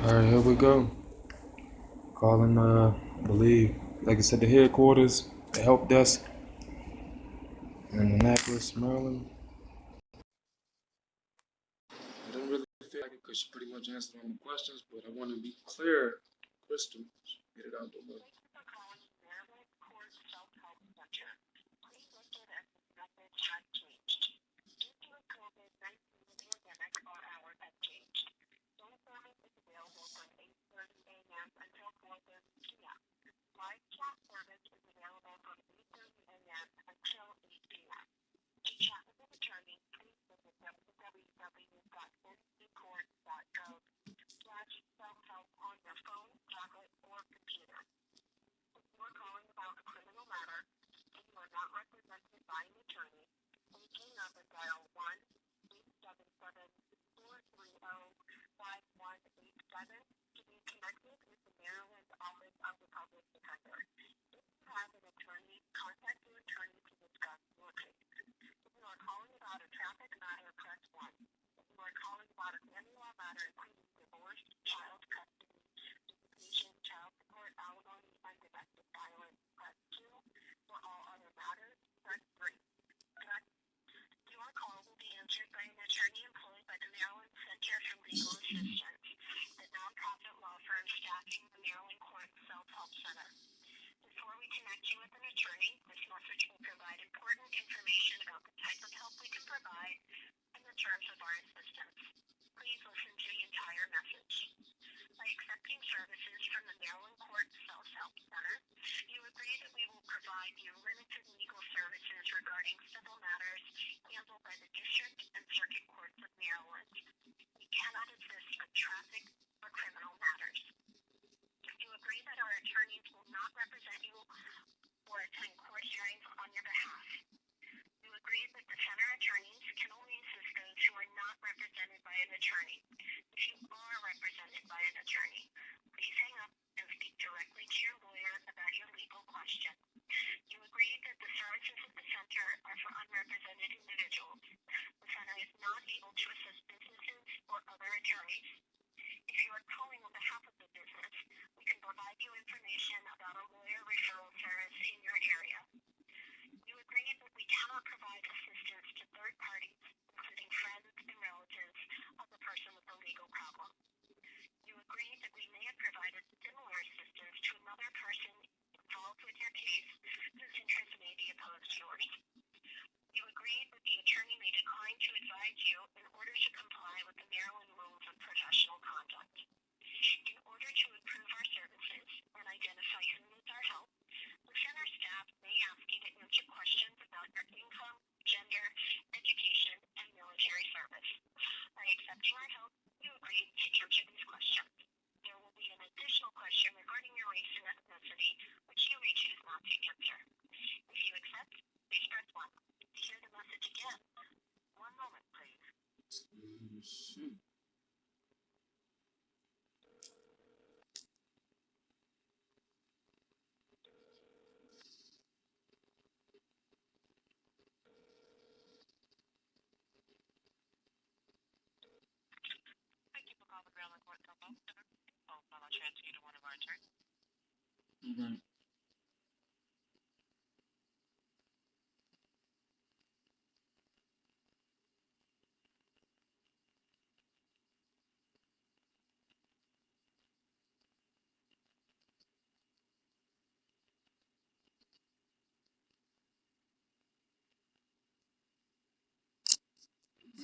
All right, here we go. Calling, I believe, like I said, the headquarters, the help desk in Annapolis, Maryland. I didn't really feel like it because she pretty much answered all my questions, but I want to be clear, crystal, get it out the way.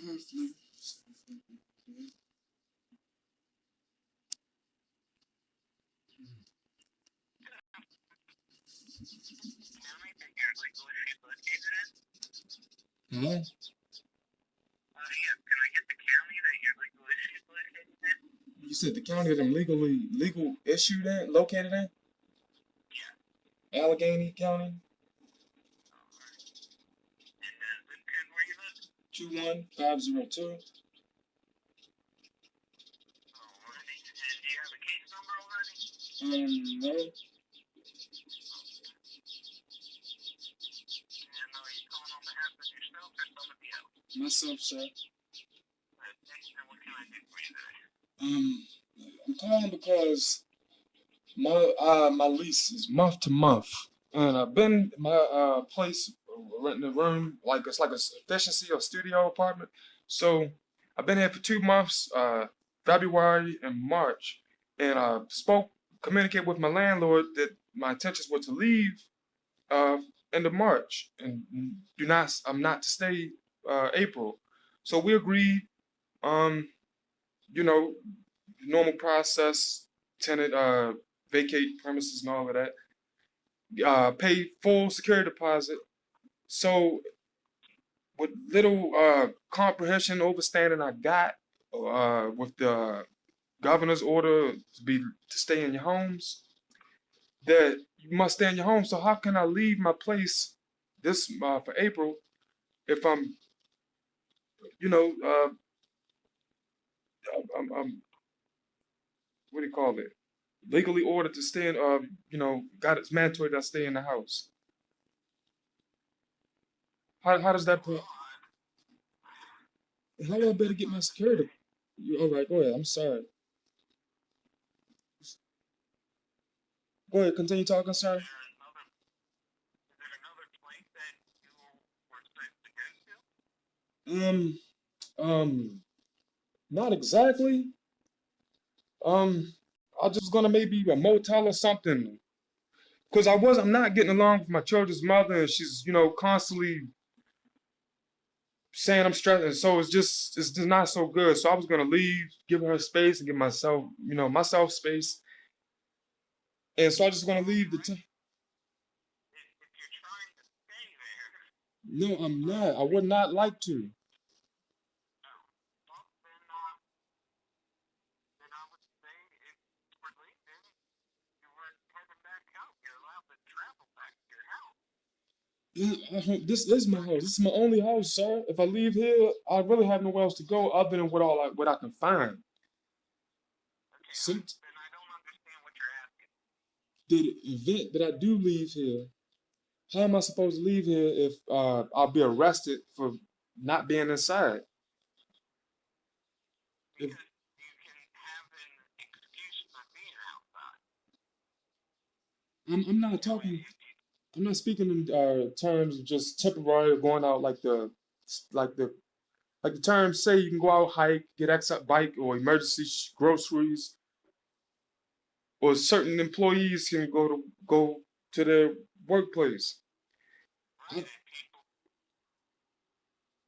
Okay. Huh? You said the county that I'm legal issued at, located at? Allegany County. 21502. No. Myself, sir. I'm calling because my lease is month to month, and I've been my place renting a room like it's like a efficiency or studio apartment. So I've been here for 2 months, February and March, and I communicate with my landlord that my intentions were to leave uh end of March and I'm not to stay April. So we agreed, um, you know, normal process, tenant vacate premises and all of that. Pay full security deposit. So with little comprehension, overstanding I got with the governor's order to stay in your homes, that you must stay in your home. So how can I leave my place this for April if I'm, you know, I'm what do you call it? Legally ordered to stay in, got it's mandatory that I stay in the house. How does that play? How do I better get my security? All right, go ahead. I'm sorry. Go ahead, continue talking, sir. Um, um, not exactly. Um, I just was gonna maybe a motel or something. Cause I'm not getting along with my children's mother, and she's, constantly saying I'm stressed, so it's just not so good. So I was gonna leave, give her space, and give myself, myself space, and so I just gonna leave No, I'm not. I would not like to. This is my house. This is my only house, sir. If I leave here, I really have nowhere else to go other than what I can find. Some the event that I do leave here, how am I supposed to leave here if I'll be arrested for not being inside? If, I'm not talking. I'm not speaking in terms of just temporary going out like the like the terms say you can go out hike, get extra bike or emergency groceries, or certain employees can go to their workplace. I,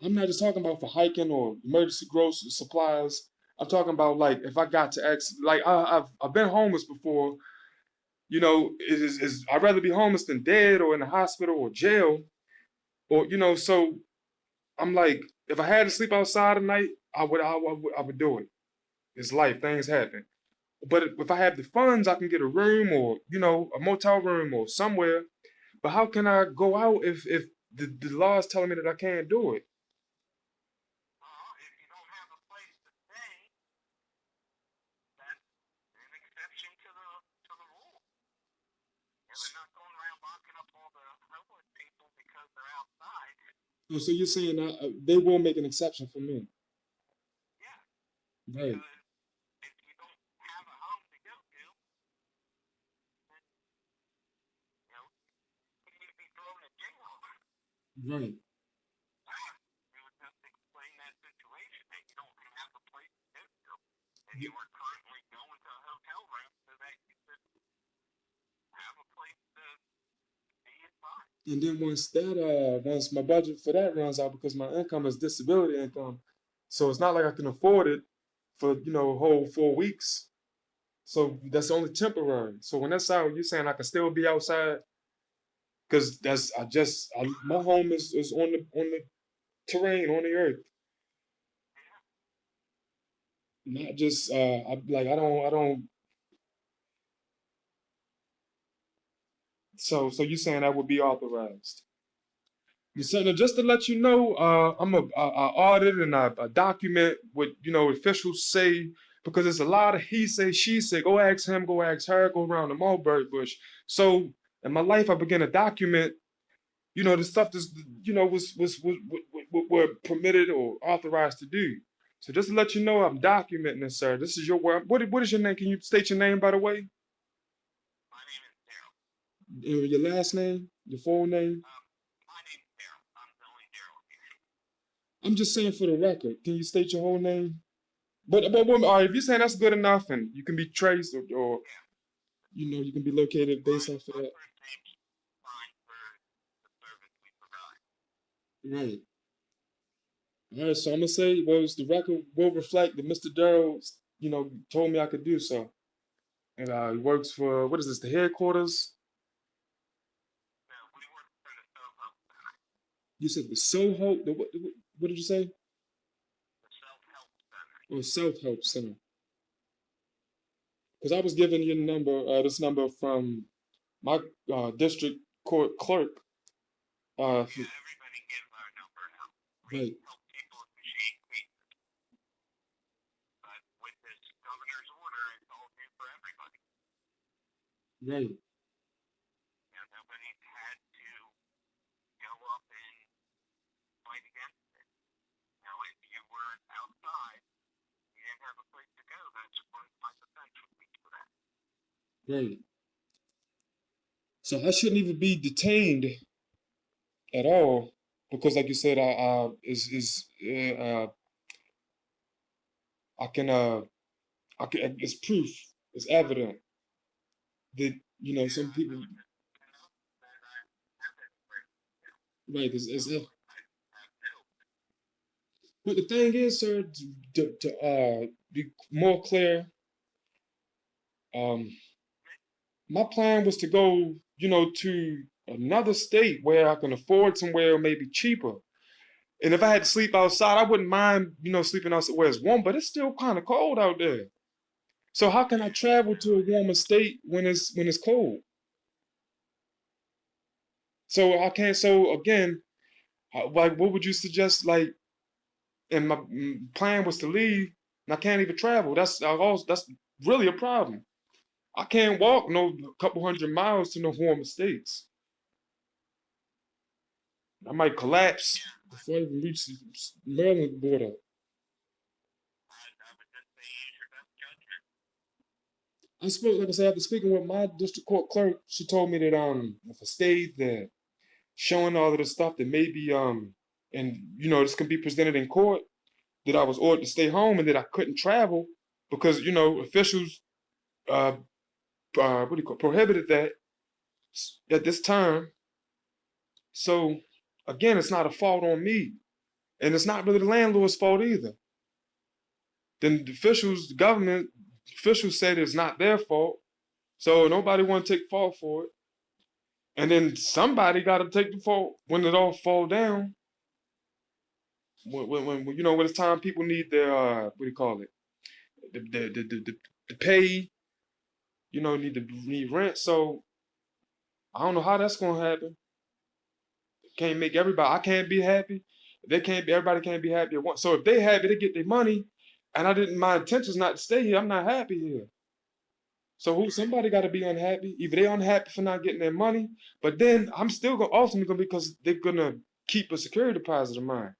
I'm not just talking about for hiking or emergency grocery supplies. I'm talking about like if I got to like I've been homeless before. I'd rather be homeless than dead or in the hospital or jail or so I'm like, if I had to sleep outside at night, I would do it. It's life, things happen. But if I have the funds, I can get a room or a motel room or somewhere. But how can I go out if the law is telling me that I can't do it? Oh, so you're saying they will make an exception for me, right? Right. And then once my budget for that runs out because my income is disability income, so it's not like I can afford it for a whole 4 weeks. So that's only temporary. So when that's out, you're saying I can still be outside because my home is on the terrain on the earth, not just I don't. So you're saying that would be authorized? You said just to let you know, I audit and I document what officials say because it's a lot of he say she say. Go ask him, go ask her, go around the mulberry bush. So in my life, I began to document the stuff that's was were permitted or authorized to do. So just to let you know, I'm documenting this, sir. This is your word. What is your name? Can you state your name, by the way? My name is Darrel. Your last name, your full name. My name's Darrel. I'm the only Darrel here. I'm just saying for the record. Can you state your whole name? But all right, if you're saying that's good enough, and you can be traced, or Yeah. you can be located based My off of that. first name's fine for the service we provide. Right. All right. So I'm gonna say, well, the record will reflect that Mr. Darrell, told me I could do so, and he works for what is this? The headquarters. No, we work for the self-help center. You said the Soho. What did you say? The self-help center. Or self-help center. Because I was given your number, this number from my district court clerk. Yeah, everybody gives our number out. We Right. help people initiate cases. But with this governor's order, it's all new for everybody. Right. Nobody's had to go up and fight against it. If you were outside, you didn't have a place to go, that's one type of fence would be for that. Right. So I shouldn't even be detained at all because, like you said, I can it's proof, it's evident that some people, right? But the thing is, sir, to be more clear, my plan was to go, to another state where I can afford somewhere maybe cheaper. And if I had to sleep outside, I wouldn't mind, sleeping outside where it's warm, but it's still kind of cold out there. So how can I travel to a warmer state when it's cold? So I can't. So again, like, what would you suggest? Like, and my plan was to leave, and I can't even travel. That's really a problem. I can't walk no couple hundred miles to no warmer states. I might collapse before I even reach the Maryland border. I would just say use your best judgment. I spoke, like I said, after speaking with my district court clerk, she told me that if I stayed there, showing all of the stuff that maybe and this can be presented in court, that I was ordered to stay home and that I couldn't travel because officials what do you call prohibited that at this time. So again, it's not a fault on me, and it's not really the landlord's fault either. Then the government officials said it's not their fault, so nobody want to take fault for it. And then somebody got to take the fault when it all fall down. When it's time people need their what do you call it, the pay, need rent. So I don't know how that's gonna happen. Can't make everybody. I can't be happy. They can't be. Everybody can't be happy at once. So if they happy, they get their money, and I didn't. My intention is not to stay here. I'm not happy here. So somebody got to be unhappy. Either they unhappy for not getting their money, but then I'm still gonna ultimately gonna because they're gonna keep a security deposit of mine.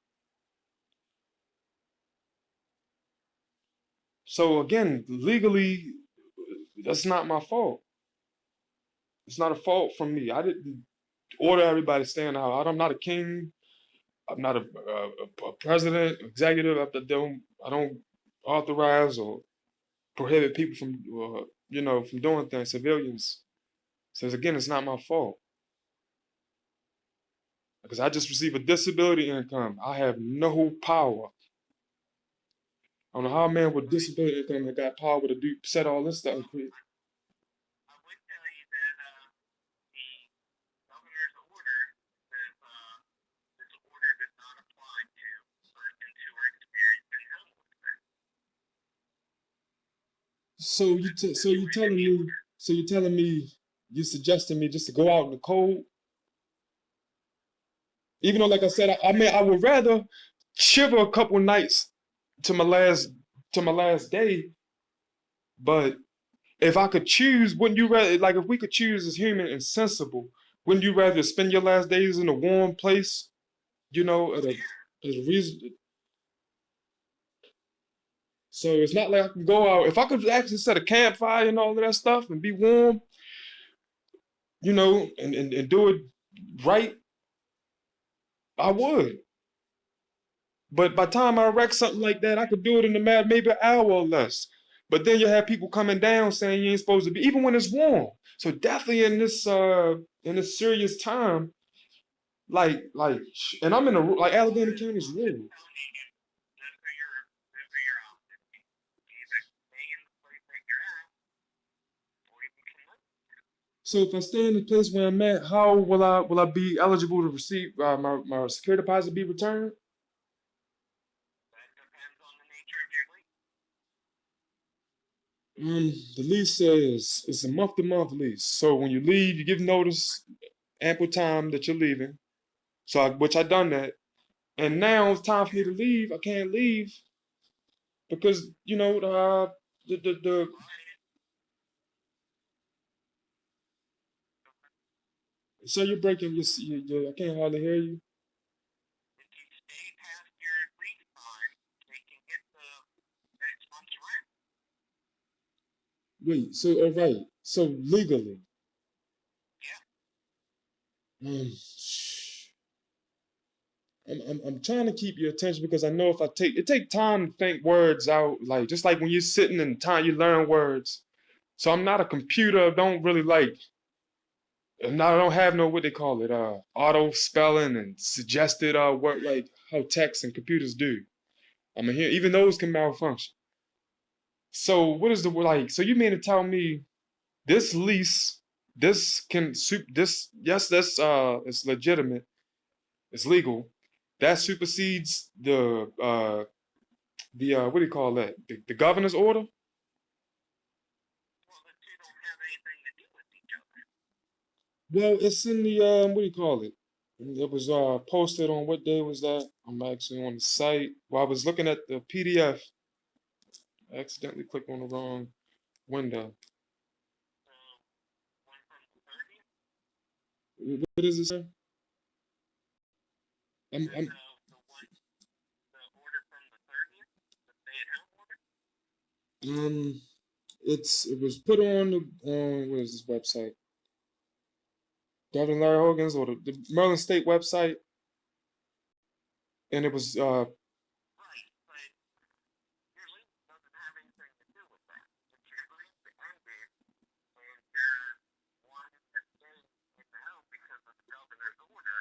So again, legally, that's not my fault. It's not a fault from me. I didn't order everybody to stay in the house. I'm not a king. I'm not a president, executive. I don't authorize or prohibit people from from doing things. Civilians. So again, it's not my fault because I just receive a disability income. I have no power. I don't know how a man with disability income has got power to set all this stuff. I would tell you that the governor's order says this order does not apply to persons who are experiencing homelessness. So you're telling me you're suggesting me just to go out in the cold, even though, like I said, I would rather shiver a couple nights to my last day. But if I could choose, wouldn't you rather, like, if we could choose as human and sensible, wouldn't you rather spend your last days in a warm place, at a reason? So it's not like I can go out. If I could actually set a campfire and all of that stuff and be warm, and do it right, I would. But by the time I wreck something like that, I could do it in a matter maybe an hour or less. But then you have people coming down saying you ain't supposed to be, even when it's warm. So definitely in this serious time, and I'm in like Allegany County is rural. Those are your options. You either stay in the place that you're at, or you can move. So if I stay in the place where I'm at, how will I be eligible to receive my security deposit be returned? That depends on the nature of your lease. The lease says it's a month-to-month lease. So when you leave, you give notice ample time that you're leaving. Which I done that, and now it's time for me to leave. I can't leave because the so you're breaking your I can't hardly hear you. If you stay past your lease time, they can get the next month's rent. Wait, so all right, so legally, Yeah. I'm trying to keep your attention because I know if it take time to think words out, like just like when you're sitting in time, you learn words. So I'm not a computer. Don't really like. And I don't have no what they call it, auto spelling and suggested work like how text and computers do. I mean, here even those can malfunction. So what is the like? So you mean to tell me this lease, this yes, that's it's legitimate, it's legal. That supersedes the what do you call that? The governor's order? Well, the two don't have anything to do with each other. Well, it's in the what do you call it? It was posted on what day was that? I'm actually on the site. While I was looking at the PDF, I accidentally clicked on the wrong window. So, one from the 30th? What is it, sir? I'm, And I'm, the order from the 30th? The stay-at-home order? it was put on what is this website? Governor Larry Hogan's or the Maryland State website, and it was Right, but your lease doesn't have anything to do with that. If your lease ended and you're wanting to stay in the home because of the governor's order,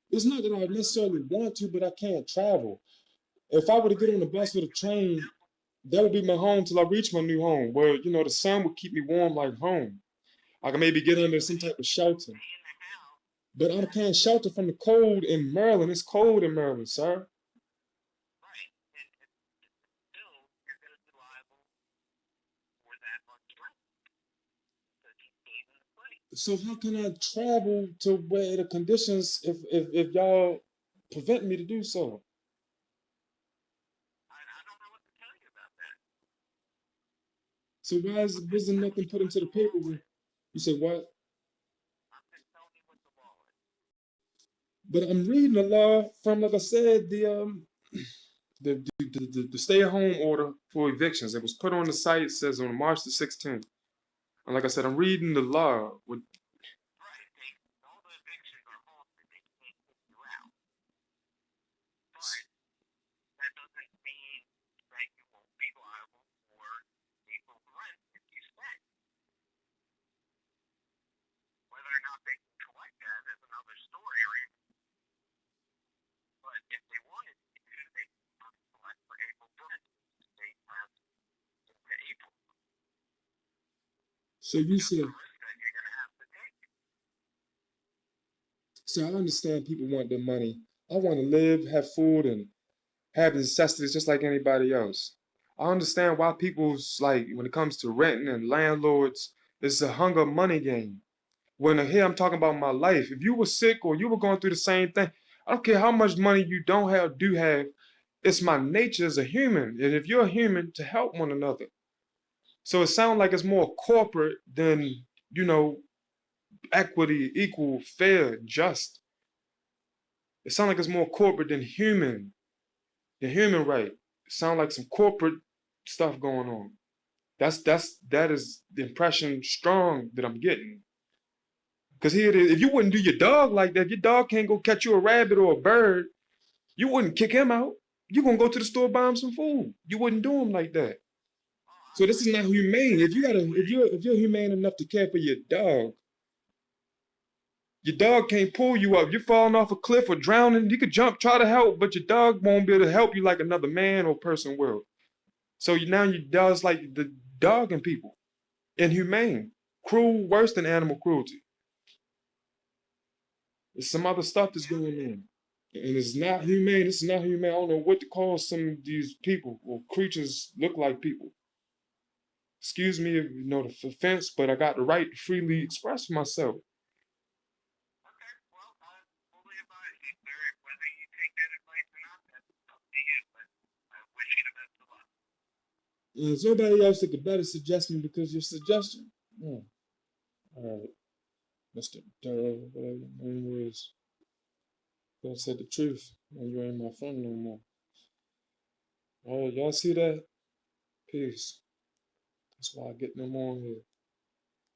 it's not that I necessarily want to, but I can't travel. If I were to get on the bus or the train, that would be my home till I reach my new home, where the sun would keep me warm like home. I can maybe get under some type of shelter. stay in the house. But I can't shelter from the cold in Maryland. It's cold in Maryland, sir. Right, and still, you're going to be liable for that much rent because you stayed in the place. So how can I travel to where the conditions if y'all prevent me to do so? I don't know what to tell you about that. So wasn't nothing put into the paper? You say what? I'm just telling you what the law is. But I'm reading the law from, like I said, the stay-at-home order for evictions. It was put on the site. It says on March the 16th. And like I said, I'm reading the law. Right, all the evictions are halted. They can't kick you out. But that doesn't mean that you won't be liable for April's rent if you stay. Whether or not they can collect that is another story. But if they wanted to, they can collect for April's rent. They have into April. So you That's said, the risk that you're going to have to take. so I understand people want their money. I want to live, have food, and have necessities just like anybody else. I understand why people's like when it comes to renting and landlords, it's a hunger money game. When here I'm talking about my life. If you were sick or you were going through the same thing, I don't care how much money you don't have, do have. It's my nature as a human, and if you're a human, to help one another. So it sounds like it's more corporate than equity, equal, fair, just. It sounds like it's more corporate than human right. It sounds like some corporate stuff going on. That is the impression strong that I'm getting. Cause here it is, if you wouldn't do your dog like that, if your dog can't go catch you a rabbit or a bird, you wouldn't kick him out. You gonna go to the store buy him some food. You wouldn't do him like that. So this is not humane. If you're humane enough to care for your dog can't pull you up. You're falling off a cliff or drowning. You could jump, try to help, but your dog won't be able to help you like another man or person will. So now your dog's like the dogging people. Inhumane. Cruel, worse than animal cruelty. There's some other stuff that's going on. And it's not humane. It's not humane. I don't know what to call some of these people or creatures look like people. Excuse me if you know the offense, but I got the right to freely express myself. Okay, well, fully advise you, sir. Whether you take that advice or not, that's up to you. But I wish you the best of luck. Is nobody else that could better suggest me because your suggestion? All right, Mr. Darrel, whatever your name was. I said the truth, and you ain't my friend no more. All right, y'all see that? Peace. That's why I get no more on here.